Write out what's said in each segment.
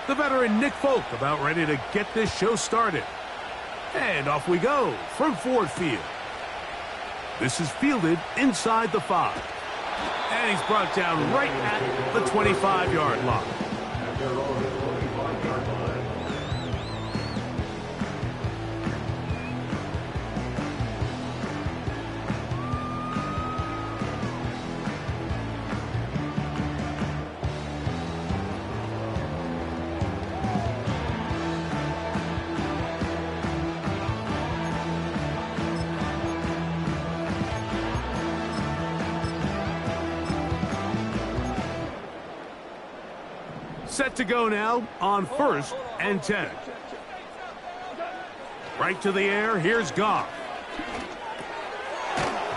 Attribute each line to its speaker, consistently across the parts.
Speaker 1: The veteran Nick Folk about ready to get this show started. And off we go from Ford Field. This is fielded inside the 5. And he's brought down right at the 25-yard line. Set to go now on 1st and 10. Right to the air, here's Goff.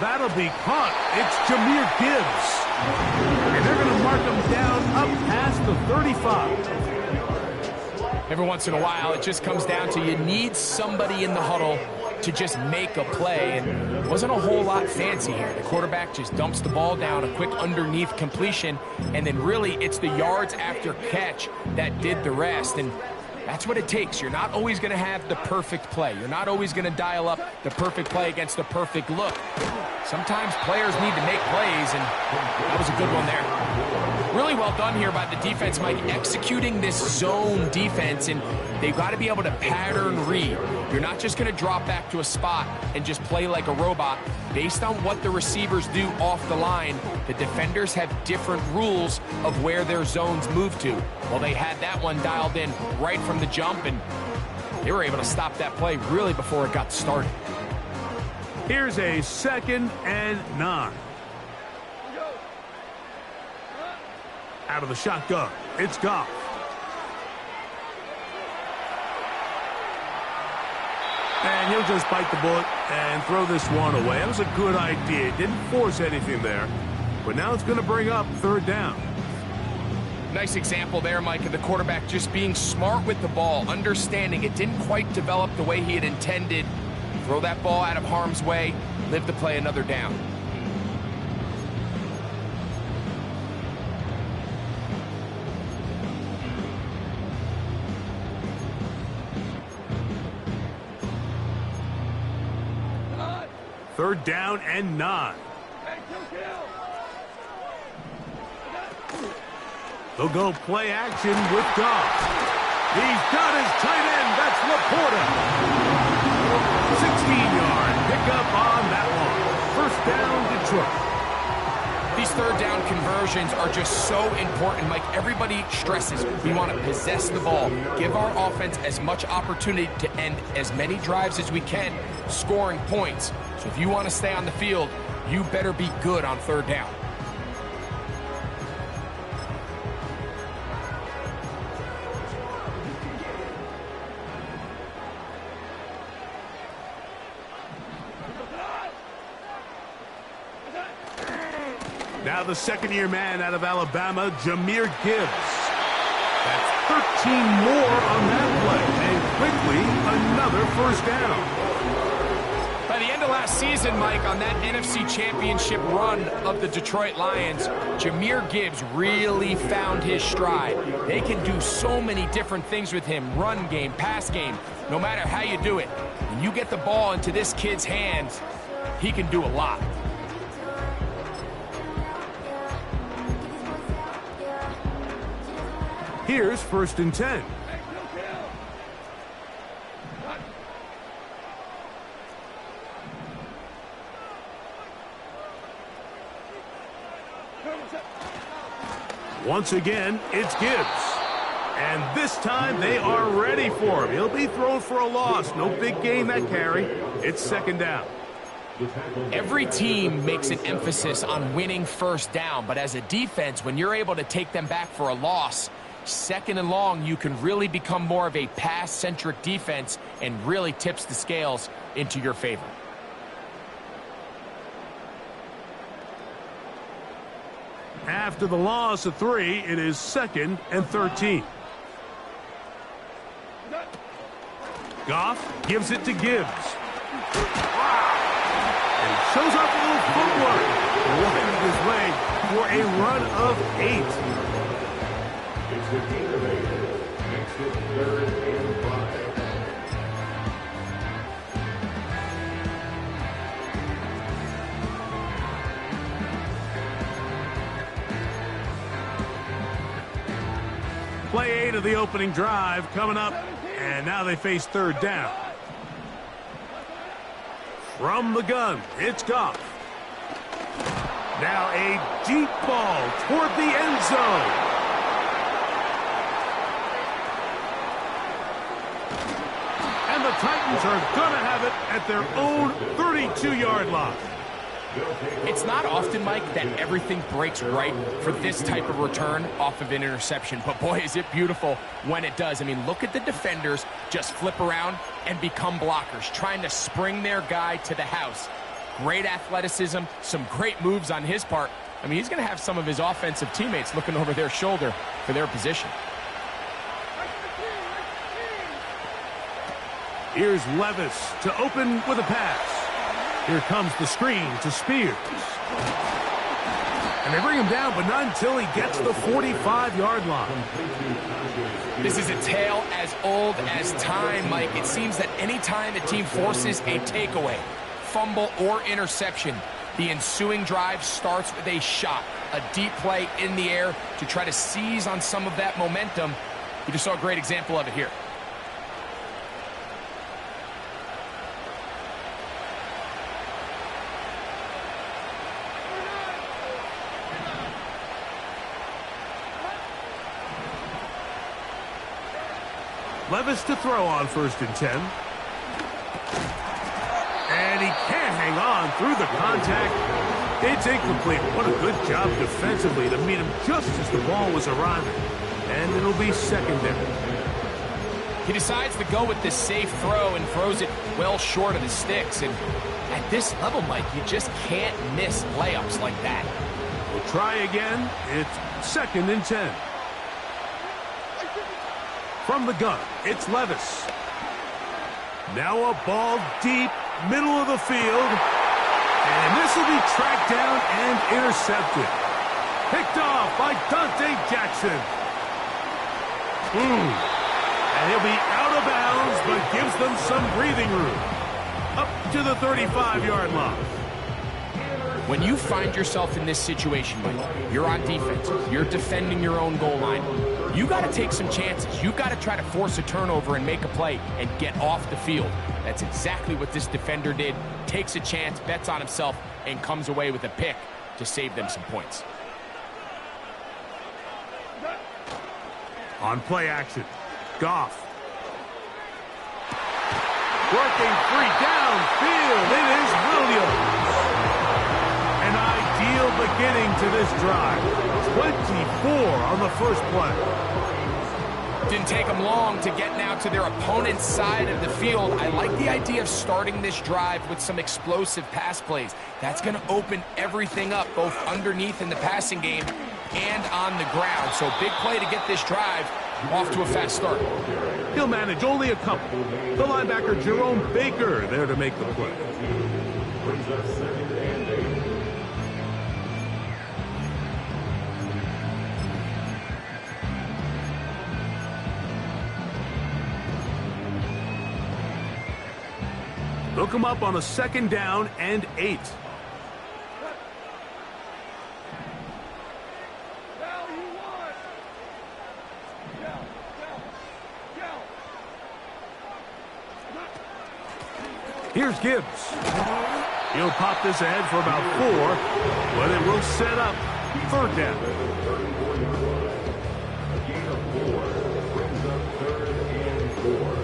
Speaker 1: That'll be caught. It's Jahmyr Gibbs. And they're going to mark him down up past the 35.
Speaker 2: Every once in a while, it just comes down to you need somebody in the huddle to just make a play, and it wasn't a whole lot fancy here. The quarterback just dumps the ball down, a quick underneath completion, and then really it's the yards after catch that did the rest, and that's what it takes. You're not always going to have the perfect play. You're not always going to dial up the perfect play against the perfect look. Sometimes players need to make plays, and that was a good one there. Really well done here by the defense, Mike, executing this zone defense, and they've got to be able to pattern read. You're not just going to drop back to a spot and just play like a robot. Based on what the receivers do off the line, the defenders have different rules of where their zones move to. Well, they had that one dialed in right from the jump, and they were able to stop that play really before it got started.
Speaker 1: Here's a 2nd and 9. Out of the shotgun, it's Goff. And he'll just bite the bullet and throw this one away. That was a good idea. Didn't force anything there. But now it's going to bring up 3rd down.
Speaker 2: Nice example there, Mike, of the quarterback just being smart with the ball, understanding it didn't quite develop the way he had intended. Throw that ball out of harm's way, live to play another down.
Speaker 1: Third down and 9. They'll go play action with Goff. He's got his tight end. That's Laporta. 16-yard pickup on that one. 1st down, Detroit.
Speaker 2: These 3rd down conversions are just so important, Mike. Everybody stresses we want to possess the ball, give our offense as much opportunity to end as many drives as we can, scoring points. So if you want to stay on the field, you better be good on 3rd down.
Speaker 1: Now the 2nd-year man out of Alabama, Jahmyr Gibbs. That's 13 more on that play, and quickly another 1st down.
Speaker 2: By the end of last season, Mike, on that NFC Championship run of the Detroit Lions, Jahmyr Gibbs really found his stride. They can do so many different things with him, run game, pass game, no matter how you do it. When you get the ball into this kid's hands, he can do a lot.
Speaker 1: Here's 1st and 10. Once again, it's Gibbs. And this time they are ready for him. He'll be thrown for a loss. No big gain that carry. It's 2nd down.
Speaker 2: Every team makes an emphasis on winning 1st down, but as a defense, when you're able to take them back for a loss, 2nd and long, you can really become more of a pass-centric defense and really tips the scales into your favor.
Speaker 1: After the loss of 3, it is 2nd and 13. Goff gives it to Gibbs. And shows off a little footwork, winding his way for a run of 8.
Speaker 3: It's the Gator makes it 3rd and 5.
Speaker 1: Play 8 of the opening drive coming up, and now they face 3rd down. From the gun, it's Goff. Now a deep ball toward the end zone. And the Titans are going to have it at their own 32-yard line.
Speaker 2: It's not often, Mike, that everything breaks right for this type of return off of an interception. But, boy, is it beautiful when it does. I mean, look at the defenders just flip around and become blockers, trying to spring their guy to the house. Great athleticism, some great moves on his part. I mean, he's going to have some of his offensive teammates looking over their shoulder for their position.
Speaker 1: Here's Levis to open with a pass. Here comes the screen to Spears. And they bring him down, but not until he gets the 45-yard line.
Speaker 2: This is a tale as old as time, Mike. It seems that any time a team forces a takeaway, fumble, or interception, the ensuing drive starts with a shot, a deep play in the air to try to seize on some of that momentum. You just saw a great example of it here.
Speaker 1: Levis to throw on 1st and 10. And he can't hang on through the contact. It's incomplete. What a good job defensively to meet him just as the ball was arriving. And it'll be 2nd down.
Speaker 2: He decides to go with this safe throw and throws it well short of the sticks. And at this level, Mike, you just can't miss layups like that.
Speaker 1: We'll try again. It's 2nd and 10. From the gun, it's Levis. Now a ball deep, middle of the field. And this will be tracked down and intercepted. Picked off by Dante Jackson. And he'll be out of bounds, but gives them some breathing room. Up to the 35-yard line.
Speaker 2: When you find yourself in this situation, Mike, you're on defense, you're defending your own goal line, you got to take some chances. You got to try to force a turnover and make a play and get off the field. That's exactly what this defender did. Takes a chance, bets on himself, and comes away with a pick to save them some points.
Speaker 1: On play action, Goff. Working free downfield. It is Williams. An ideal beginning to this drive. 24 on the first play.
Speaker 2: Didn't take them long to get now to their opponent's side of the field. I like the idea of starting this drive with some explosive pass plays. That's going to open everything up, both underneath in the passing game and on the ground. So big play to get this drive off to a fast start.
Speaker 1: He'll manage only a couple. The linebacker Jerome Baker there to make the play. Hook him up on a 2nd down and 8. Here's Gibbs. He'll pop this ahead for about 4, but it will set up 3rd down.
Speaker 3: A gain of 4 brings up 3rd and 4.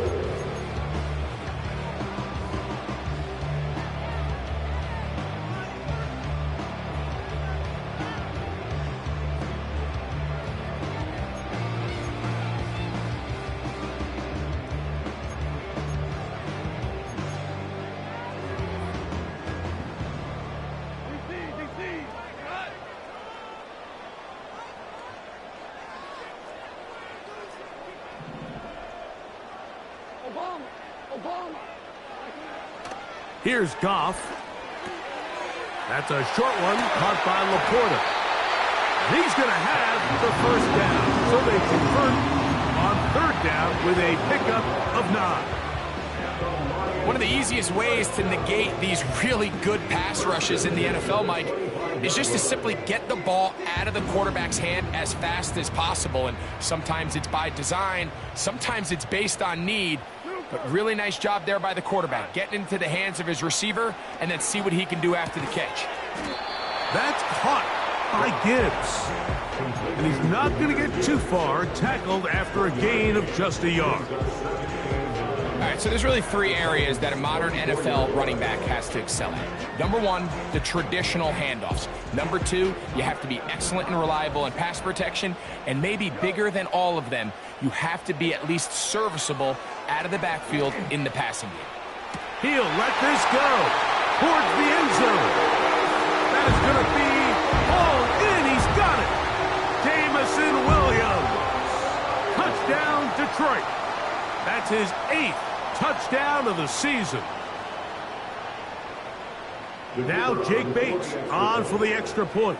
Speaker 1: Here's Goff. That's a short one caught by Laporta. And he's going to have the first down. So they convert on third down with a pickup of 9.
Speaker 2: One of the easiest ways to negate these really good pass rushes in the NFL, Mike, is just to simply get the ball out of the quarterback's hand as fast as possible. And sometimes it's by design, sometimes it's based on need. But really nice job there by the quarterback, getting into the hands of his receiver and then see what he can do after the catch.
Speaker 1: That's caught by Gibbs. And he's not going to get too far, tackled after a gain of just a yard.
Speaker 2: All right, so there's really 3 areas that a modern NFL running back has to excel at. Number 1, the traditional handoffs. Number 2, you have to be excellent and reliable in pass protection. And maybe bigger than all of them, you have to be at least serviceable out of the backfield in the passing game.
Speaker 1: He'll let this go towards the end zone. That is going to be hauled in. He's got it. Jamison Williams. Touchdown, Detroit. That's his 8th touchdown of the season. Now Jake Bates on for the extra point.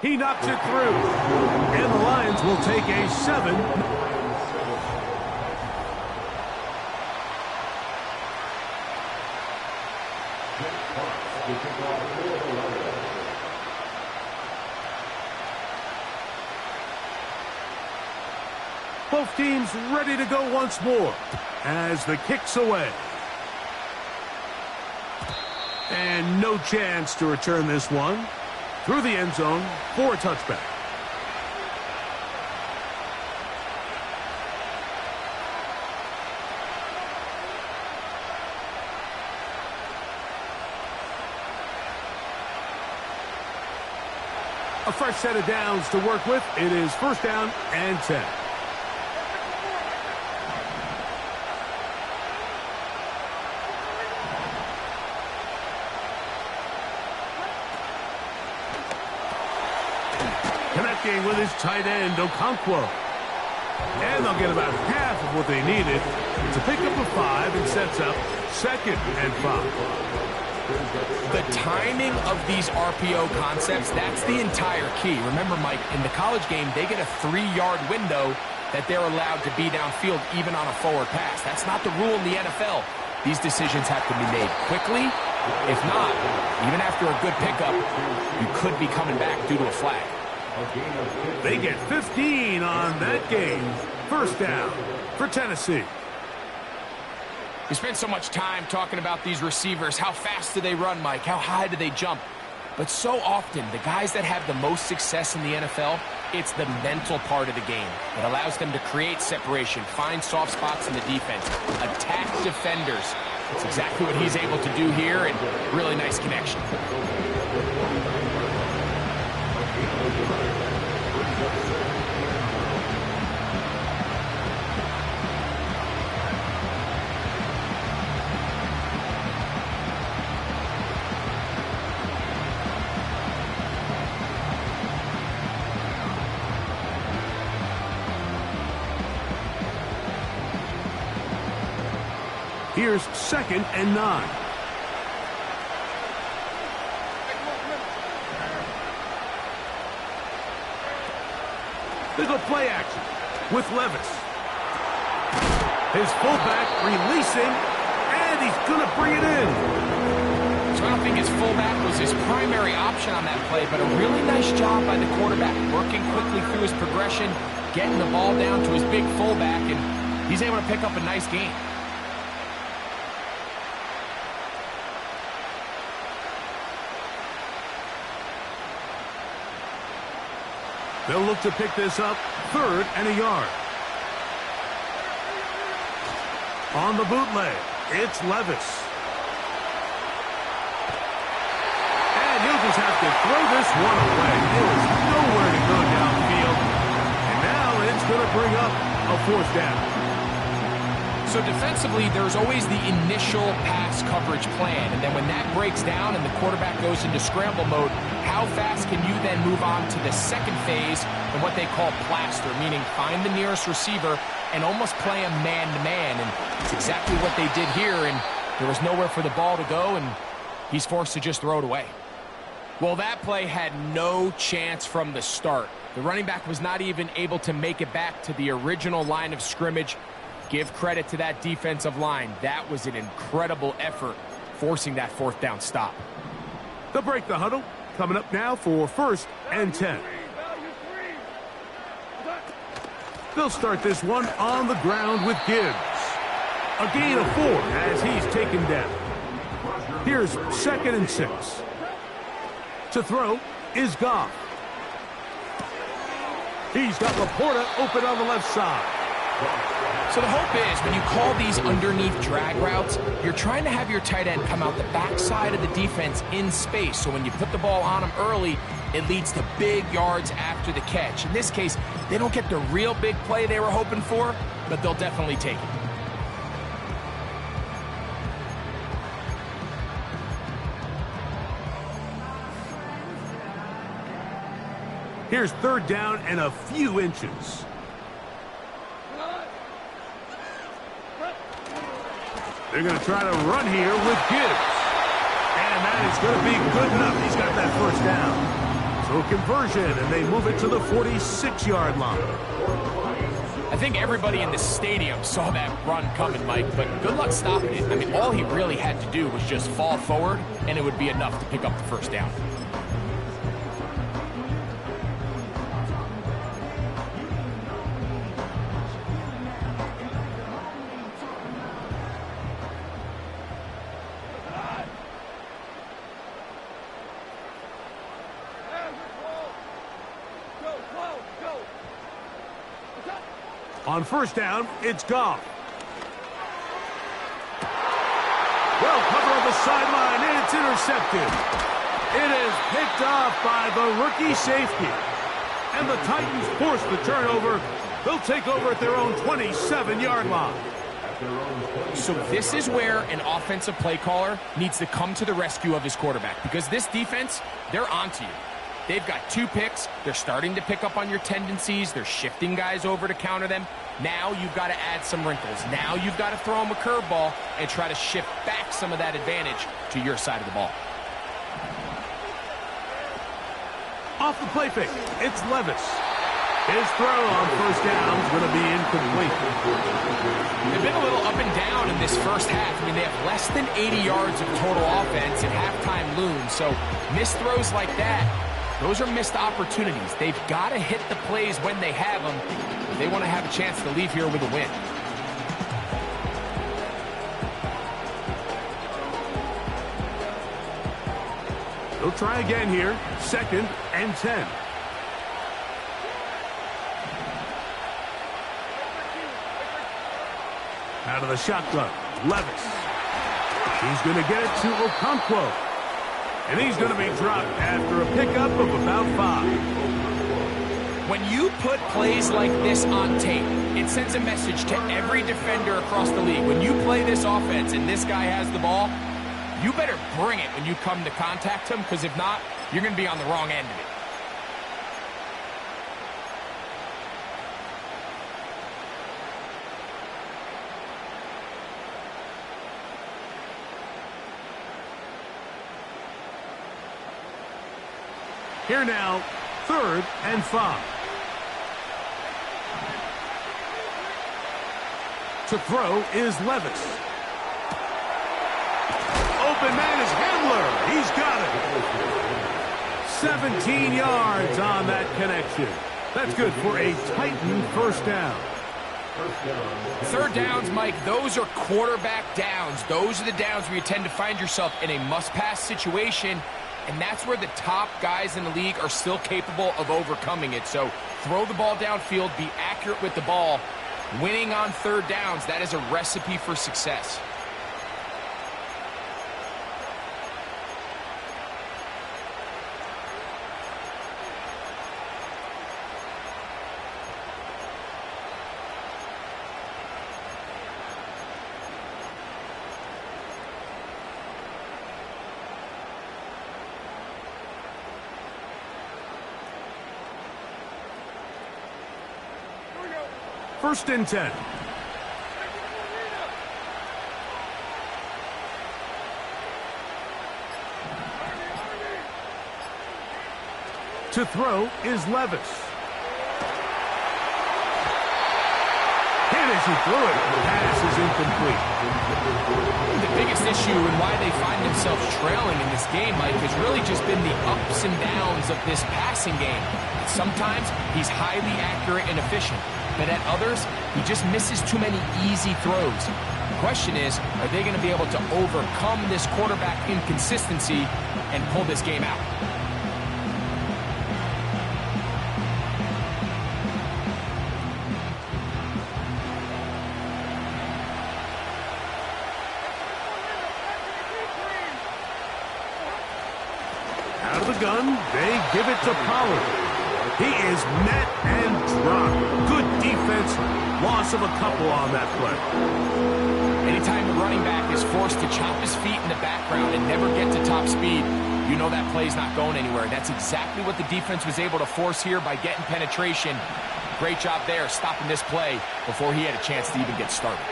Speaker 1: He knocks it through. And the Lions will take a 7. Both teams ready to go once more as the kick's away. And no chance to return this one. Through the end zone for a touchback. A fresh set of downs to work with. It is first down and 10. Connecting with his tight end, Okonkwo. And they'll get about half of what they needed. It's a pickup of 5 and sets up second and 5.
Speaker 2: The timing of these RPO concepts, that's the entire key. Remember, Mike, in the college game, they get a 3-yard window that they're allowed to be downfield even on a forward pass. That's not the rule in the NFL. These decisions have to be made quickly. If not, even after a good pickup, you could be coming back due to a flag.
Speaker 1: They get 15 on that game. First down for Tennessee.
Speaker 2: We spent so much time talking about these receivers. How fast do they run, Mike? How high do they jump? But so often, the guys that have the most success in the NFL, it's the mental part of the game. It allows them to create separation, find soft spots in the defense, attack defenders. It's exactly what he's able to do here, and really nice connection.
Speaker 1: Here's second and 9. They go play action with Levis. His fullback releasing, and he's going to bring it in.
Speaker 2: So I don't think his fullback was his primary option on that play, but a really nice job by the quarterback, working quickly through his progression, getting the ball down to his big fullback, and he's able to pick up a nice gain.
Speaker 1: They'll look to pick this up, 3rd and a yard. On the bootleg, it's Levis. And he'll just have to throw this one away. There is nowhere to go downfield. And now it's going to bring up a 4th down.
Speaker 2: So defensively, there's always the initial pass coverage plan, and then when that breaks down and the quarterback goes into scramble mode, how fast can you then move on to the second phase and what they call plaster, meaning find the nearest receiver and almost play a man-to-man, and it's exactly what they did here, and there was nowhere for the ball to go, and he's forced to just throw it away. Well, that play had no chance from the start. The running back was not even able to make it back to the original line of scrimmage. Give credit to that defensive line. That was an incredible effort, forcing that fourth down stop.
Speaker 1: They'll break the huddle. Coming up now for 1st and 10. They'll start this one on the ground with Gibbs. A gain of 4 as he's taken down. Here's 2nd and 6. To throw is Goff. He's got Laporta open on the left side.
Speaker 2: So the hope is when you call these underneath drag routes, you're trying to have your tight end come out the backside of the defense in space. So when you put the ball on him early, it leads to big yards after the catch. In this case, they don't get the real big play they were hoping for, but they'll definitely take it.
Speaker 1: Here's 3rd down and a few inches. They're going to try to run here with Gibbs. And that is going to be good enough. He's got that 1st down. So conversion, and they move it to the 46-yard line.
Speaker 2: I think everybody in the stadium saw that run coming, Mike, but good luck stopping it. I mean, all he really had to do was just fall forward, and it would be enough to pick up the 1st down.
Speaker 1: On 1st down, it's Goff. Well covered on the sideline, and it's intercepted. It is picked off by the rookie safety. And the Titans force the turnover. They'll take over at their own 27-yard line.
Speaker 2: So this is where an offensive play caller needs to come to the rescue of his quarterback, because this defense, they're onto you. They've got 2 picks. They're starting to pick up on your tendencies. They're shifting guys over to counter them. Now you've got to add some wrinkles. Now you've got to throw them a curveball and try to shift back some of that advantage to your side of the ball.
Speaker 1: Off the play fake, it's Levis. His throw on 1st down is going to be incomplete.
Speaker 2: They've been a little up and down in this first half. I mean, they have less than 80 yards of total offense and halftime looms. So missed throws like that, those are missed opportunities. They've got to hit the plays when they have them if they want to have a chance to leave here with a win.
Speaker 1: They'll try again here. 2nd and 10. Out of the shotgun, Levis. He's going to get it to Okonkwo. And he's going to be dropped after a pickup of about 5.
Speaker 2: When you put plays like this on tape, it sends a message to every defender across the league. When you play this offense and this guy has the ball, you better bring it when you come to contact him, because if not, you're going to be on the wrong end of it.
Speaker 1: Here now, 3rd and 5. To throw is Levis. Open man is Handler. He's got it. 17 yards on that connection. That's good for a Titan 1st down.
Speaker 2: 3rd downs, Mike, those are quarterback downs. Those are the downs where you tend to find yourself in a must-pass situation, and that's where the top guys in the league are still capable of overcoming it. So throw the ball downfield, be accurate with the ball. Winning on 3rd downs, that is a recipe for success.
Speaker 1: First and 10. To throw is Levis. And as he threw it, the pass is incomplete.
Speaker 2: The biggest issue and why they find themselves trailing in this game, Mike, has really just been the ups and downs of this passing game. Sometimes he's highly accurate and efficient, but at others, he just misses too many easy throws. The question is, are they going to be able to overcome this quarterback inconsistency and pull this game out?
Speaker 1: Out of the gun, they give it to Pollard. He is met and dropped. Good defense. Loss of a couple on that play.
Speaker 2: Anytime the running back is forced to chop his feet in the background and never get to top speed, you know that play's not going anywhere. That's exactly what the defense was able to force here by getting penetration. Great job there, stopping this play before he had a chance to even get started.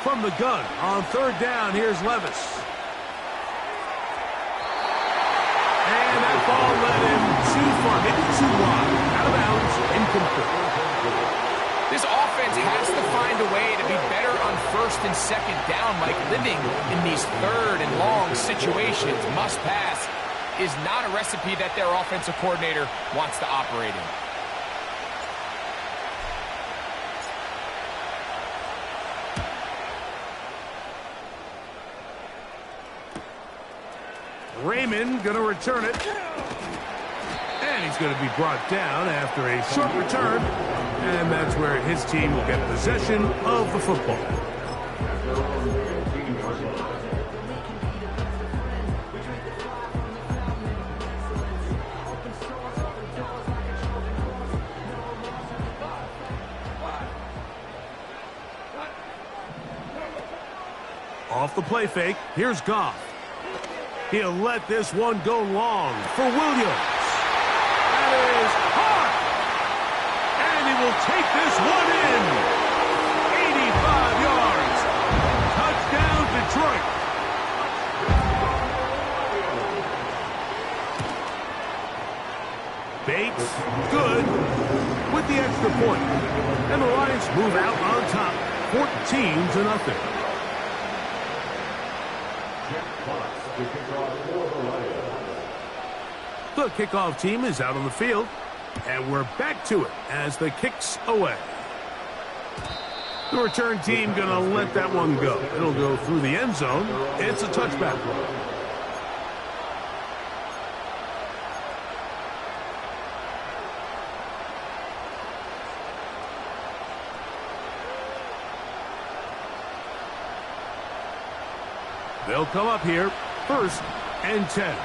Speaker 1: From the gun, on third down, here's Levis. And that ball led him too far, maybe too wide. Out of bounds, incomplete.
Speaker 2: This offense has to find a way to be better on first and second down, like living in these third and long situations. Must pass is not a recipe that their offensive coordinator wants to operate in.
Speaker 1: Raymond going to return it. And he's going to be brought down after a short return. And that's where his team will get possession of the football. Off the play fake, here's Goff. He'll let this one go long for Williams. That is hard. And he will take this one in. 85 yards. Touchdown, Detroit. Bates, good, with the extra point. And the Lions move out on top, 14-0. The kickoff team is out on the field, and we're back to it as the kick's away. The return team going to let that one go. It'll go through the end zone. It's a touchback. They'll come up here, first and 10.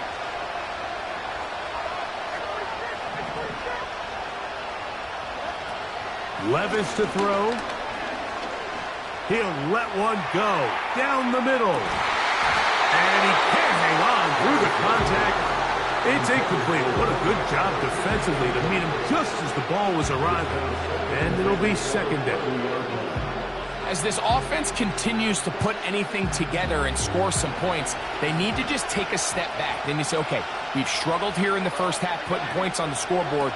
Speaker 1: Levis to throw. He'll let one go down the middle. And he can't hang on through the contact. It's incomplete. What a good job defensively to meet him just as the ball was arriving. And it'll be second down.
Speaker 2: As this offense continues to put anything together and score some points, they need to just take a step back. Then you say, okay, we've struggled here in the first half putting points on the scoreboard.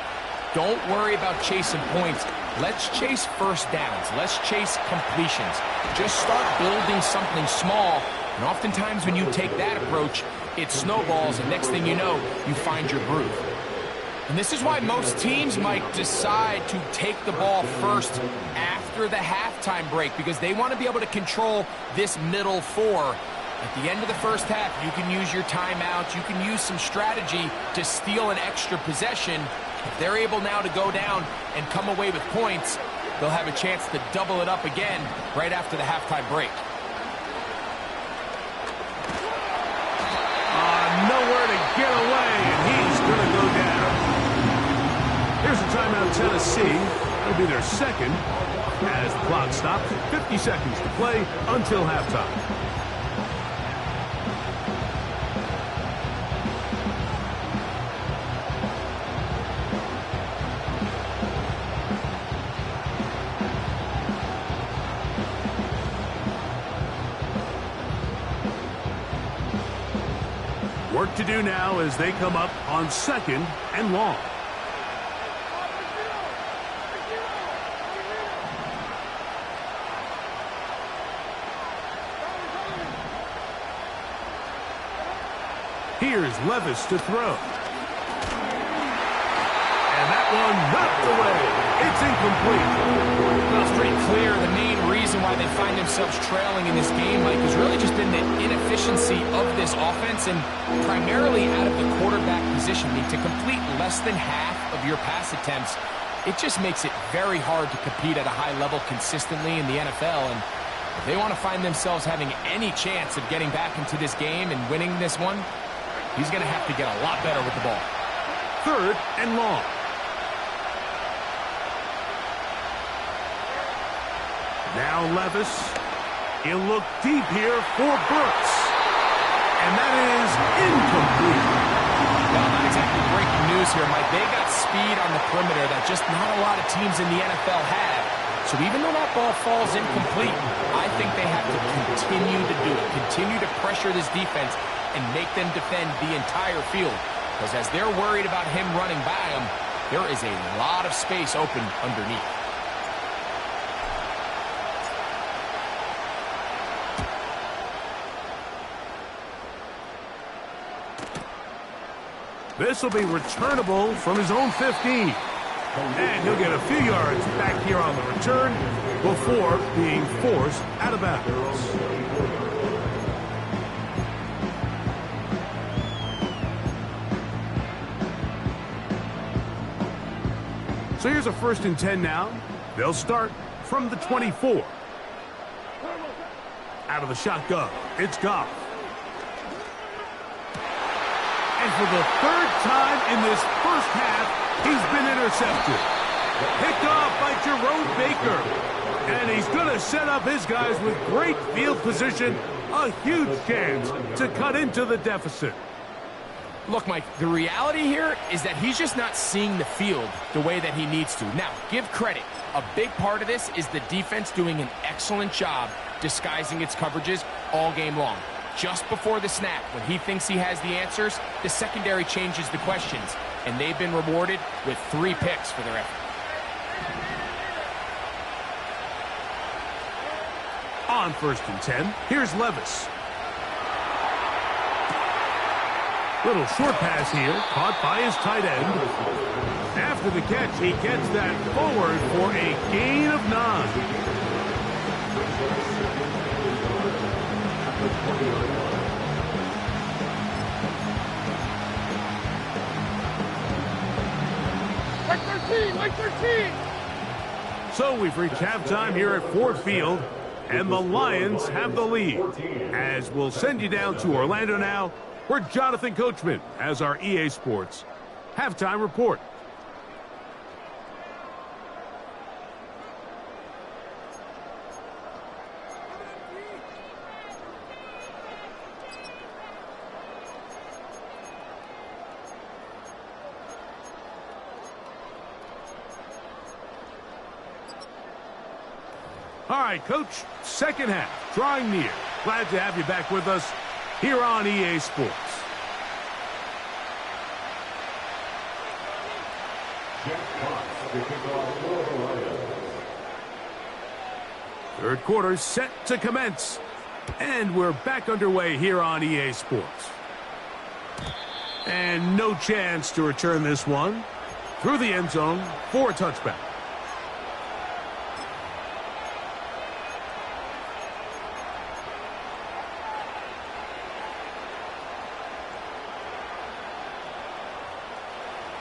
Speaker 2: Don't worry about chasing points. Let's chase first downs. Let's chase completions. Just start building something small. And oftentimes when you take that approach, it snowballs, and next thing you know, you find your groove. And this is why most teams might decide to take the ball first after the halftime break, because they want to be able to control this middle four. At the end of the first half, you can use your timeouts. You can use some strategy to steal an extra possession. If they're able now to go down and come away with points, they'll have a chance to double it up again right after the halftime break.
Speaker 1: Nowhere to get away, and he's going to go down. Here's a timeout, Tennessee. That'll be their second as the clock stops at 50 seconds to play until halftime. Work to do now as they come up on 2nd and long. Here's Levis to throw. And that one knocked away. It's incomplete.
Speaker 2: Well, it's pretty clear the main reason why they find themselves trailing in this game, Mike, has really just been the inefficiency of this offense and primarily out of the quarterback position. To complete less than half of your pass attempts, it just makes it very hard to compete at a high level consistently in the NFL. And if they want to find themselves having any chance of getting back into this game and winning this one, he's going to have to get a lot better with the ball.
Speaker 1: 3rd and long. Now Levis. He'll look deep here for Burks. And that is incomplete.
Speaker 2: Well, not exactly breaking news here, Mike. They got speed on the perimeter that just not a lot of teams in the NFL have. So even though that ball falls incomplete, I think they have to continue to do it. Continue to pressure this defense and make them defend the entire field. Because as they're worried about him running by them, there is a lot of space open underneath.
Speaker 1: This will be returnable from his own 15. And he'll get a few yards back here on the return before being forced out of bounds. So here's a 1st and 10 now. They'll start from the 24. Out of the shotgun, it's Goff. And for the 3rd time in this first half, he's been intercepted. Picked off by Jerome Baker. And he's going to set up his guys with great field position. A huge chance to cut into the deficit.
Speaker 2: Look, Mike, the reality here is that he's just not seeing the field the way that he needs to. Now, give credit. A big part of this is the defense doing an excellent job disguising its coverages all game long. Just before the snap, when he thinks he has the answers, the secondary changes the questions, and they've been rewarded with 3 picks for their effort.
Speaker 1: On 1st and 10, here's Levis. Little short pass here, caught by his tight end. After the catch, he gets that forward for a gain of 9.
Speaker 4: Like 13!
Speaker 1: So we've reached halftime here at Ford Field, and the Lions have the lead. As we'll send you down to Orlando now, where Jonathan Coachman has our EA Sports halftime report. All right, Coach, 2nd half, drawing near. Glad to have you back with us here on EA Sports. Third quarter set to commence. And we're back underway here on EA Sports. And no chance to return this one. Through the end zone for a touchback.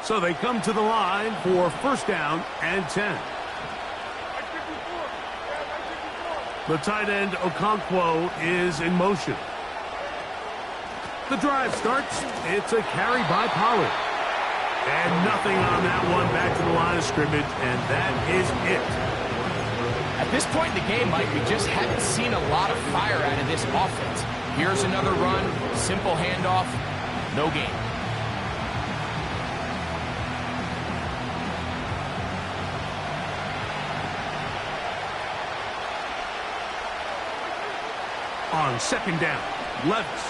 Speaker 1: So they come to the line for 1st down and 10. The tight end Okonkwo is in motion. The drive starts. It's a carry by Pollard. And nothing on that one, back to the line of scrimmage, and that is it.
Speaker 2: At this point in the game, Mike, we just haven't seen a lot of fire out of this offense. Here's another run, simple handoff, no gain. On 2nd down, Levis.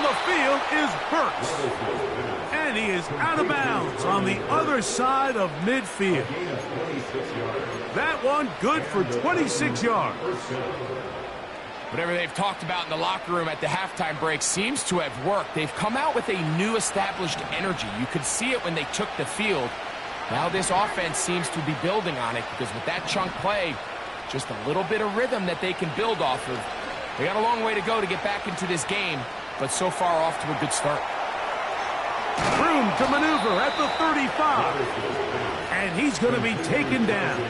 Speaker 1: the field is Burks. And he is out of bounds on the other side of midfield. That one good for 26 yards.
Speaker 2: Whatever they've talked about in the locker room at the halftime break seems to have worked. They've come out with a new established energy. You could see it when they took the field. Now this offense seems to be building on it because with that chunk play, just a little bit of rhythm that they can build off of. They got a long way to go to get back into this game, but so far off to a good start.
Speaker 1: Room to maneuver at the 35. And he's going to be taken down.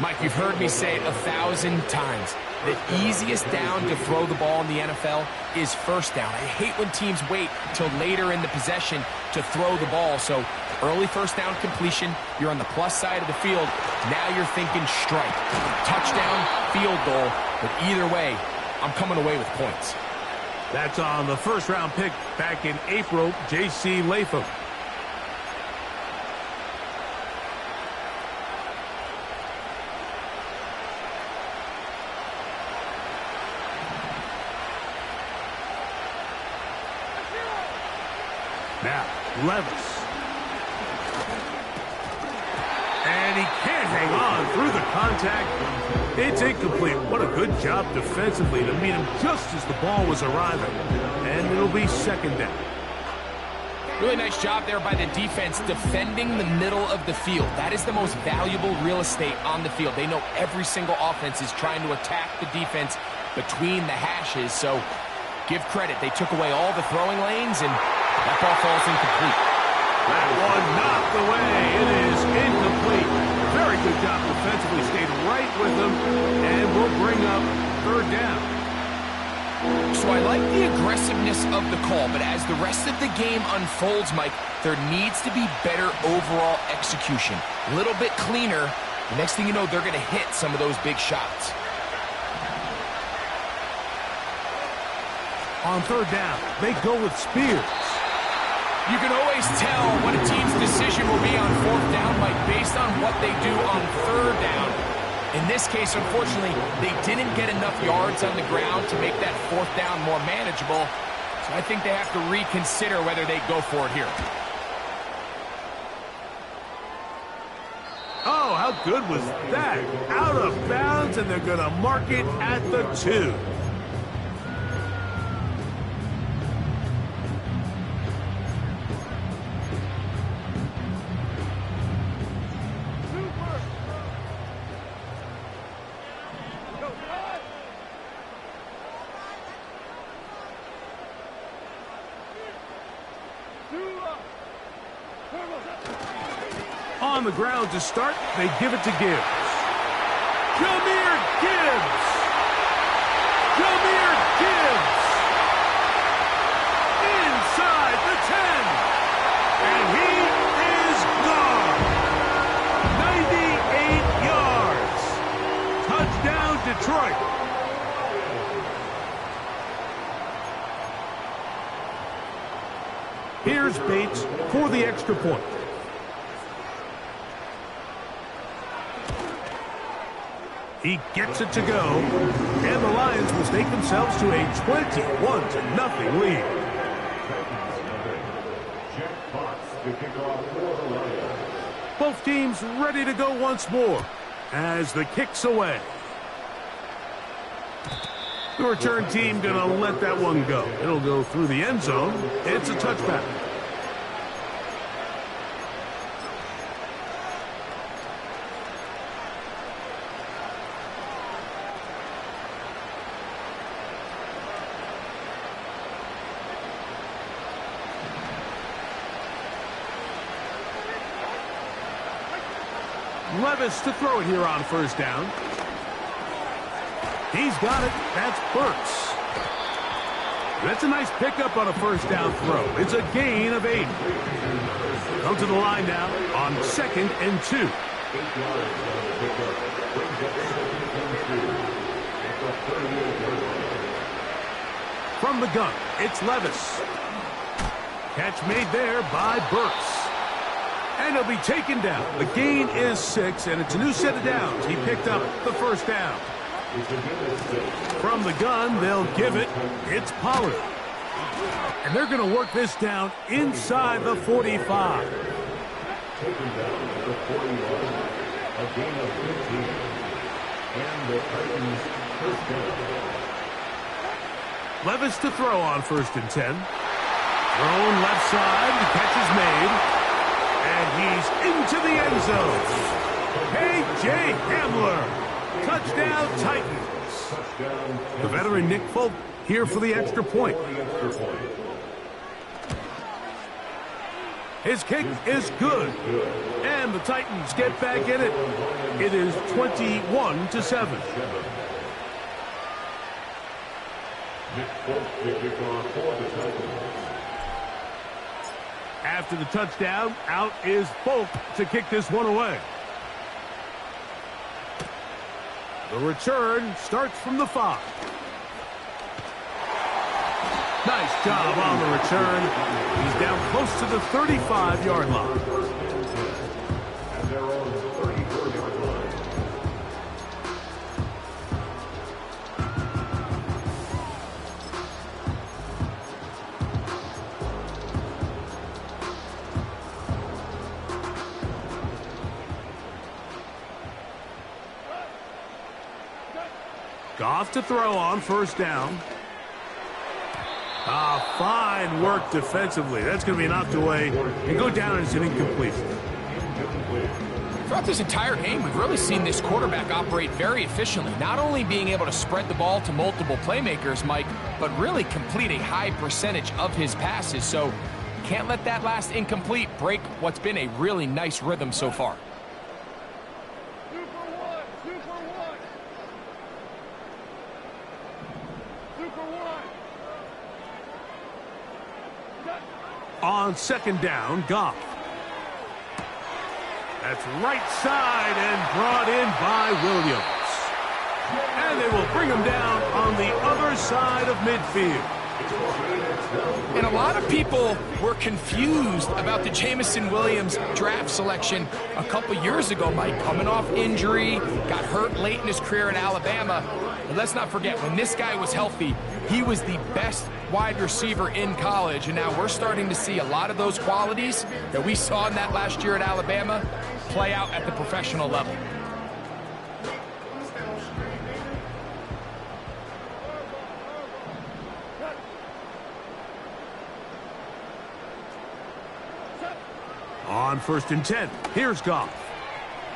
Speaker 2: Mike, you've heard me say it 1,000 times. The easiest down to throw the ball in the NFL is first down. I hate when teams wait till later in the possession to throw the ball. So early first down completion, you're on the plus side of the field. Now you're thinking strike, touchdown, field goal. But either way, I'm coming away with points.
Speaker 1: That's on the first-round pick back in April, J.C. Latham. Now, Levis. And he can't hang on through the contact. It's incomplete. What a good job defensively to meet him just as the ball was arriving. And it'll be second down.
Speaker 2: Really nice job there by the defense defending the middle of the field. That is the most valuable real estate on the field. They know every single offense is trying to attack the defense between the hashes. So give credit. They took away all the throwing lanes and that ball falls incomplete.
Speaker 1: That one knocked away. It is incomplete. Very good job defensively. Stayed right with them. And we'll bring up third down.
Speaker 2: So I like the aggressiveness of the call, but as the rest of the game unfolds, Mike, there needs to be better overall execution. A little bit cleaner. The next thing you know, they're going to hit some of those big shots.
Speaker 1: On third down, they go with Spears.
Speaker 2: You can always tell what a team's decision will be on fourth down, Mike, based on what they do on third down. In this case, unfortunately, they didn't get enough yards on the ground to make that fourth down more manageable. So I think they have to reconsider whether they go for it here.
Speaker 1: Oh, how good was that? Out of bounds, and they're going to mark it at the 2. On the ground to start, they give it to Gibbs. Jahmyr Gibbs! Jahmyr Gibbs! Inside the 10! And he is gone! 98 yards! Touchdown, Detroit! Here's Bates for the extra point. He gets it to go, and the Lions will stake themselves to a 21-0 lead. Both teams ready to go once more as the kick's away. The return team going to let that one go. It'll go through the end zone. It's a touchback. Levis to throw it here on first down. He's got it. That's Burks. That's a nice pickup on a first down throw. It's a gain of 8. Come to the line now on 2nd and 2. From the gun, it's Levis. Catch made there by Burks. And he'll be taken down. The gain is 6, and it's a new set of downs. He picked up the first down. From the gun, they'll give it. It's Pollard. And they're going to work this down inside the 45.
Speaker 3: Taken down at the 41. A gain of 15. And the Titans first down.
Speaker 1: Levis to throw on 1st and 10. Thrown left side. The catch is made. And he's into the end zone. A.J. Hamler. Touchdown, Titans. The veteran Nick Folk here for the extra point. His kick is good. And the Titans get back in it. It is 21-7.
Speaker 3: Nick Folk to kick off for the Titans.
Speaker 1: After the touchdown, out is Folk to kick this one away. The return starts from the 5. Nice job on the return. He's down close to the 35-yard line.
Speaker 3: And they're on the 34-yard line.
Speaker 1: Goff to throw on 1st down. Fine work defensively. That's going to be knocked away and go down as an incompletion.
Speaker 2: Throughout this entire game, we've really seen this quarterback operate very efficiently, not only being able to spread the ball to multiple playmakers, Mike, but really complete a high percentage of his passes. So can't let that last incomplete break what's been a really nice rhythm so far.
Speaker 1: On 2nd down, Goff. That's right side and brought in by Williams. And they will bring him down on the other side of midfield.
Speaker 2: And a lot of people were confused about the Jameson Williams draft selection a couple years ago, Mike. Coming off injury, got hurt late in his career at Alabama. But let's not forget, when this guy was healthy, he was the best wide receiver in college. And now we're starting to see a lot of those qualities that we saw in that last year at Alabama play out at the professional level.
Speaker 1: On 1st and 10, here's Goff.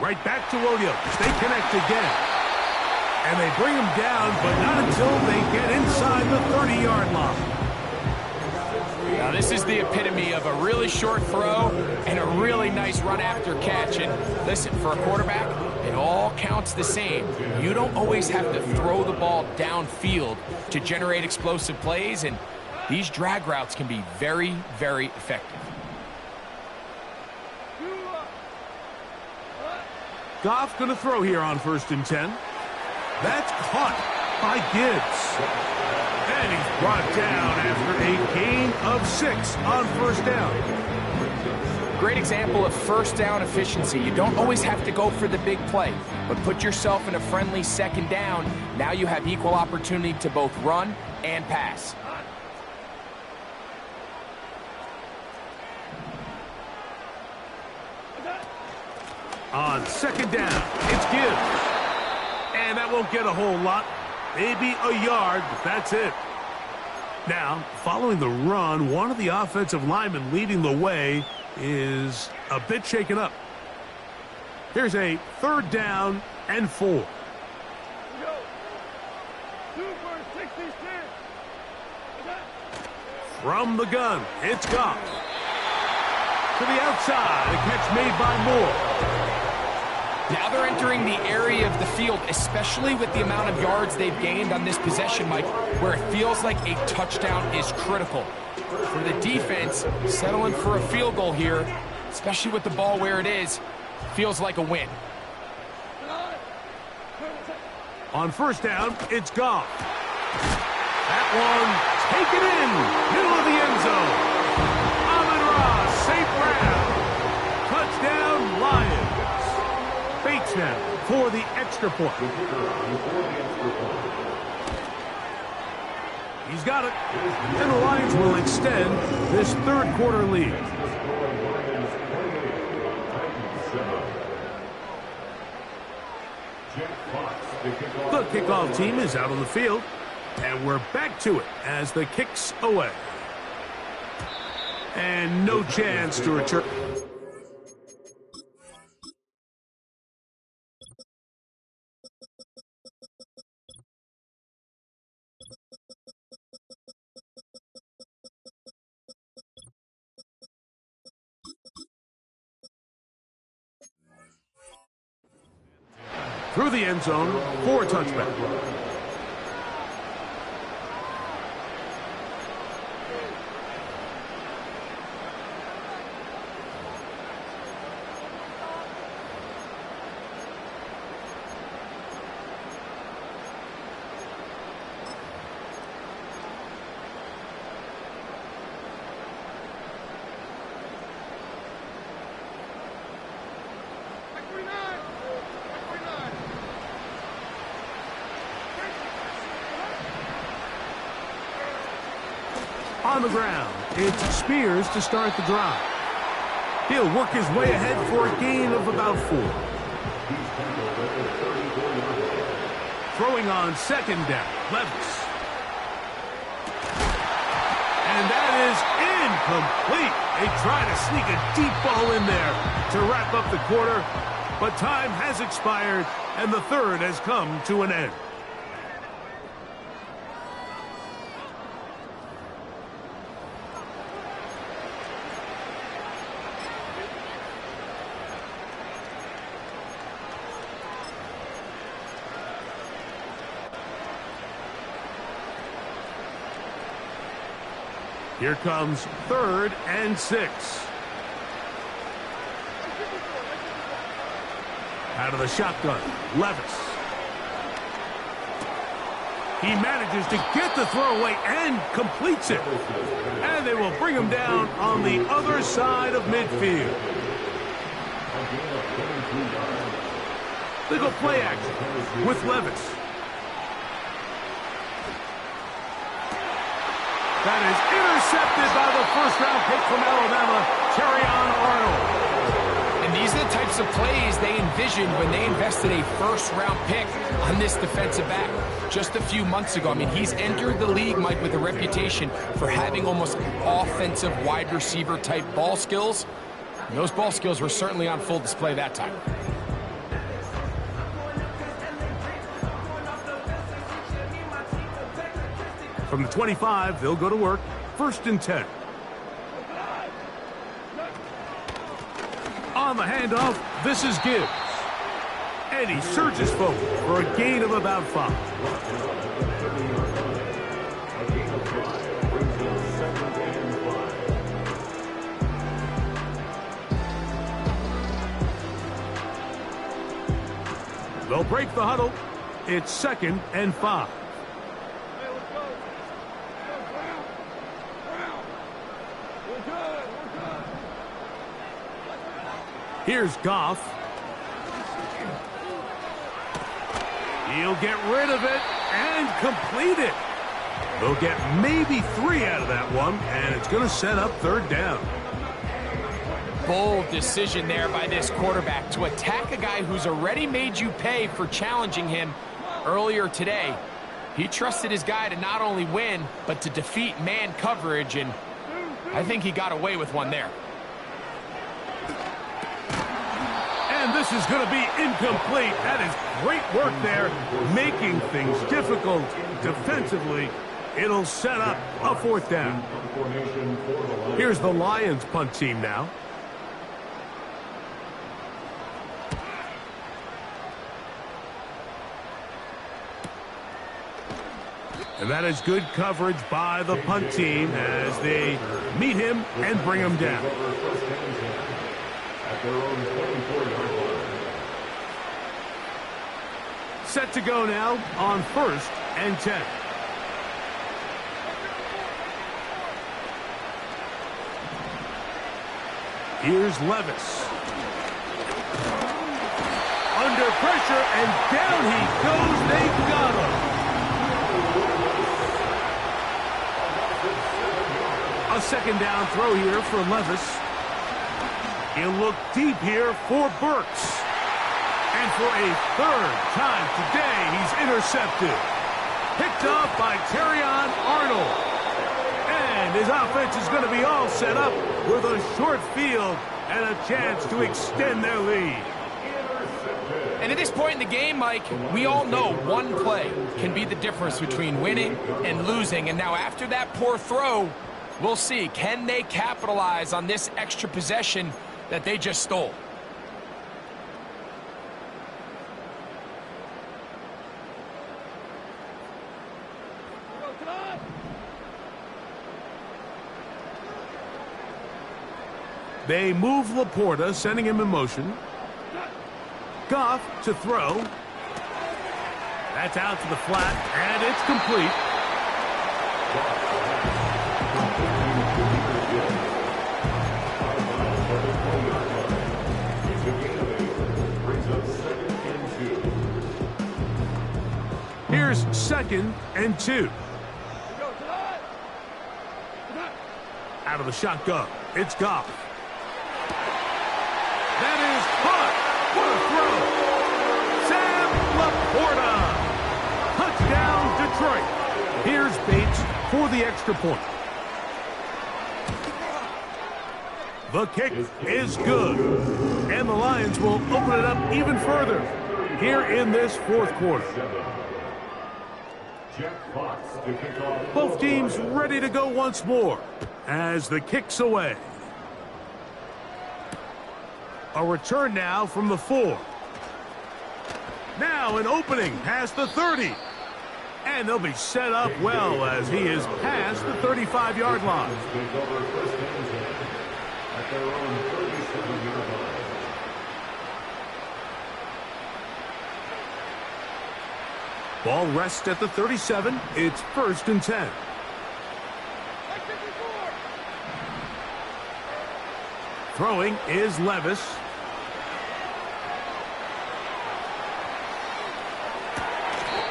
Speaker 1: Right back to Williams. They connect again. And they bring him down, but not until they get inside the 30-yard line.
Speaker 2: Now this is the epitome of a really short throw and a really nice run after catch. And listen, for a quarterback, it all counts the same. You don't always have to throw the ball downfield to generate explosive plays, and these drag routes can be very, very effective.
Speaker 1: Goff going to throw here on 1st and 10. That's caught by Gibbs. And he's brought down after a gain of 6 on 1st down.
Speaker 2: Great example of 1st down efficiency. You don't always have to go for the big play, but put yourself in a friendly 2nd down. Now you have equal opportunity to both run and pass.
Speaker 1: On 2nd down, it's Gibbs. And that won't get a whole lot. Maybe a yard, but that's it. Now, following the run, one of the offensive linemen leading the way is a bit shaken up. Here's a 3rd down and 4. From the gun, it's Goff. To the outside, a catch made by Moore.
Speaker 2: Now they're entering the area of the field, especially with the amount of yards they've gained on this possession, Mike, where it feels like a touchdown is critical. For the defense, settling for a field goal here, especially with the ball where it is, feels like a win.
Speaker 1: On 1st down, it's Goff. That one taken in, middle of the end zone. Amon-Ra, safe round. Touchdown, Lions. Bates now for the extra point. He's got it. And the Lions will extend this third quarter lead. The kickoff team is out on the field. And we're back to it as the kick's away. And no chance to return. Through the end zone for a touchback. On the ground, it's Spears to start the drive. He'll work his way ahead for a gain of about 4. Throwing on second down, Levis. And that is incomplete. They try to sneak a deep ball in there to wrap up the quarter, but time has expired, and the third has come to an end. Here comes 3rd and 6. Out of the shotgun, Levis. He manages to get the throw away and completes it. And they will bring him down on the other side of midfield. They go play action with Levis. That is intercepted by the first-round pick from Alabama, Terrion Arnold.
Speaker 2: And these are the types of plays they envisioned when they invested a first-round pick on this defensive back just a few months ago. I mean, he's entered the league, Mike, with a reputation for having almost offensive wide receiver-type ball skills. And those ball skills were certainly on full display that time.
Speaker 1: From the 25, they'll go to work. 1st and 10. On the handoff, this is Gibbs. And he surges forward for a gain of about 5. They'll break the huddle. It's 2nd and 5. Here's Goff. He'll get rid of it and complete it. They'll get maybe 3 out of that one, and it's going to set up 3rd down.
Speaker 2: Bold decision there by this quarterback to attack a guy who's already made you pay for challenging him earlier today. He trusted his guy to not only win, but to defeat man coverage, and I think he got away with one there.
Speaker 1: And this is going to be incomplete. That is great work there, making things difficult defensively. It'll set up a 4th down. Here's the Lions punt team now. And that is good coverage by the punt team as they meet him and bring him down.
Speaker 3: At their own 24-yard line.
Speaker 1: Set to go now on 1st and 10. Here's Levis. Under pressure, and down he goes. They got him. A second down throw here for Levis. He'll look deep here for Burks. And for a third time today, he's intercepted. Picked up by Terrion Arnold. And his offense is going to be all set up with a short field and a chance to extend their lead.
Speaker 2: And at this point in the game, Mike, we all know one play can be the difference between winning and losing. And now after that poor throw, we'll see, can they capitalize on this extra possession that they just stole?
Speaker 1: They move Laporta, sending him in motion. Goff to throw. That's out to the flat, and it's complete. Here's 2nd and 2. Out of the shotgun, it's Goff. That is caught. What a throw. Sam Laporta. Touchdown, Detroit. Here's Bates for the extra point. The kick is good. And the Lions will open it up even further here in this fourth quarter. Both teams ready to go once more as the kick's away. A return now from the 4. Now an opening past the 30. And they'll be set up well as he is past the 35-yard line. Ball rests at the 37. It's 1st and 10. Throwing is Levis.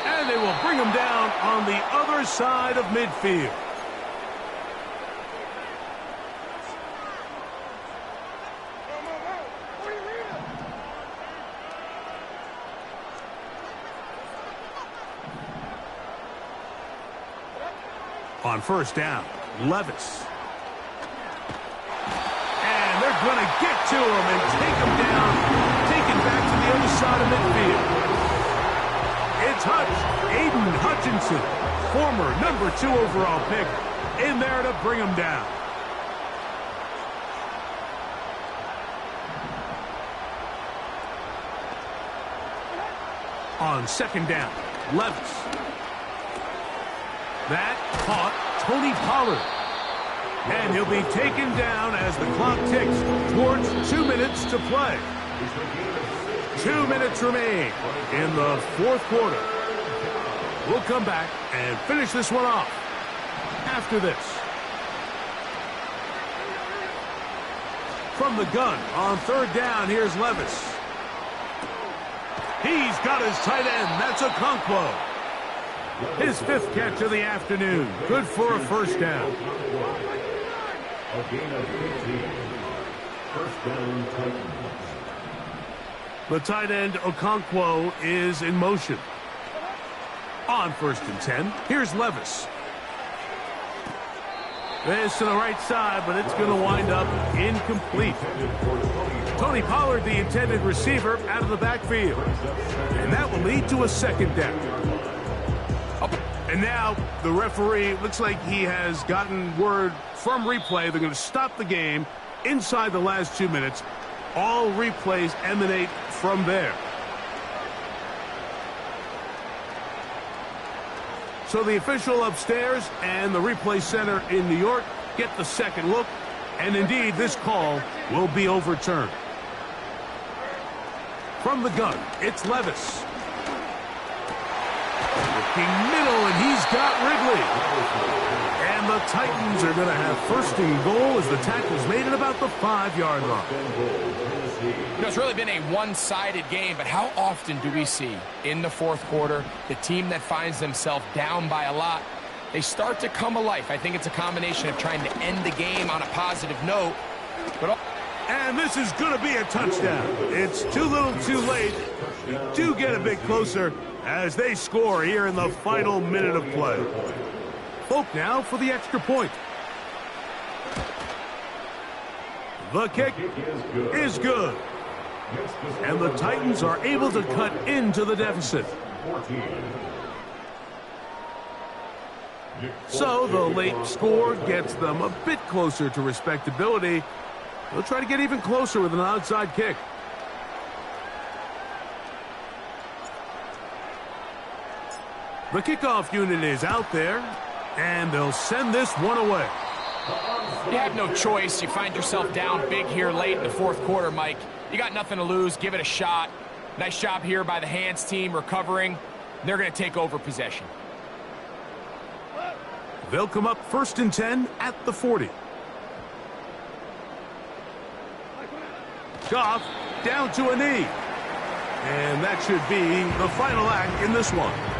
Speaker 1: And they will bring him down on the other side of midfield. On 1st down, Levis. And they're going to get to him and take him down, taken back to the other side of midfield. It's Hutch, Aiden Hutchinson, former number 2 overall pick, in there to bring him down. On 2nd down, Levis. That caught Tony Pollard. And he'll be taken down as the clock ticks towards 2 minutes to play. 2 minutes remain in the fourth quarter. We'll come back and finish this one off after this. From the gun on 3rd down, here's Levis. He's got his tight end. That's Okonkwo. His 5th catch of the afternoon. Good for a 1st down.
Speaker 3: A gain of 15. 1st down, Titans.
Speaker 1: The tight end, Okonkwo, is in motion. On 1st and 10, here's Levis. This to the right side, but it's going to wind up incomplete. Tony Pollard, the intended receiver, out of the backfield. And that will lead to a 2nd down. And now the referee looks like he has gotten word from replay. They're going to stop the game inside the last 2 minutes. All replays emanate from there. So the official upstairs and the replay center in New York get the second look. And indeed, this call will be overturned. From the gun, it's Levis. Looking middle, and he's got Ridley. And the Titans are going to have 1st and goal as the tackle's made at about the 5-yard line.
Speaker 2: You know, it's really been a one-sided game, but how often do we see in the fourth quarter the team that finds themselves down by a lot they start to come alive. I think it's a combination of trying to end the game on a positive note, but...
Speaker 1: And this is going to be a touchdown. It's too little too late. We do get a bit closer as they score here in the final minute of play. Folk now for the extra point. The kick is good. And the Titans are able to cut into the deficit. So the late score gets them a bit closer to respectability. They'll try to get even closer with an onside kick. The kickoff unit is out there, and they'll send this one away.
Speaker 2: You have no choice. You find yourself down big here late in the fourth quarter, Mike. You got nothing to lose. Give it a shot. Nice job here by the hands team recovering. They're going to take over possession.
Speaker 1: They'll come up 1st and 10 at the 40. Goff down to a knee. And that should be the final act in this one.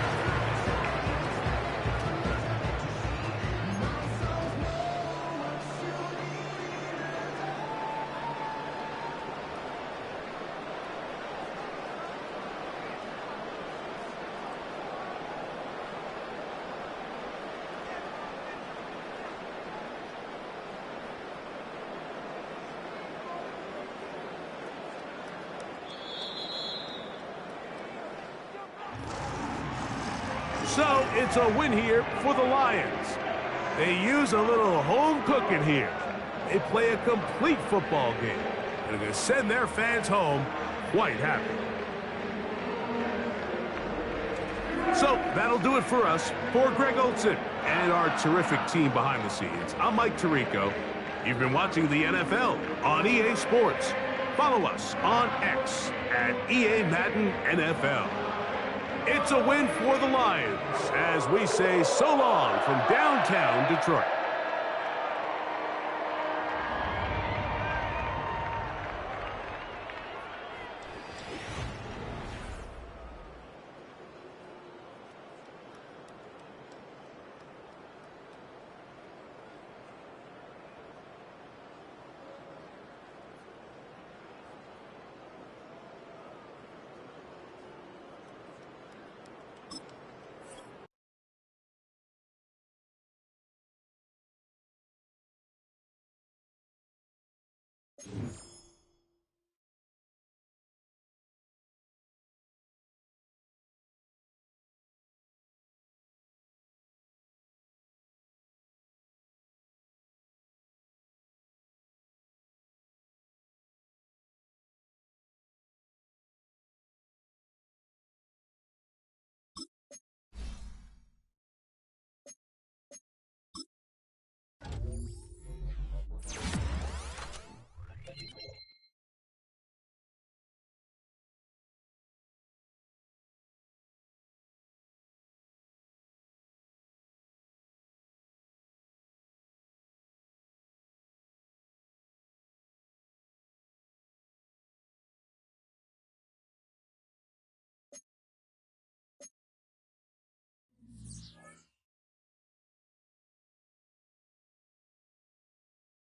Speaker 1: So it's a win here for the Lions. They use a little home cooking here. They play a complete football game. They're going to send their fans home quite happy. So that'll do it for us. For Greg Olson and our terrific team behind the scenes, I'm Mike Tirico. You've been watching the NFL on EA Sports. Follow us on X at EA Madden NFL. It's a win for the Lions as we say so long from downtown Detroit.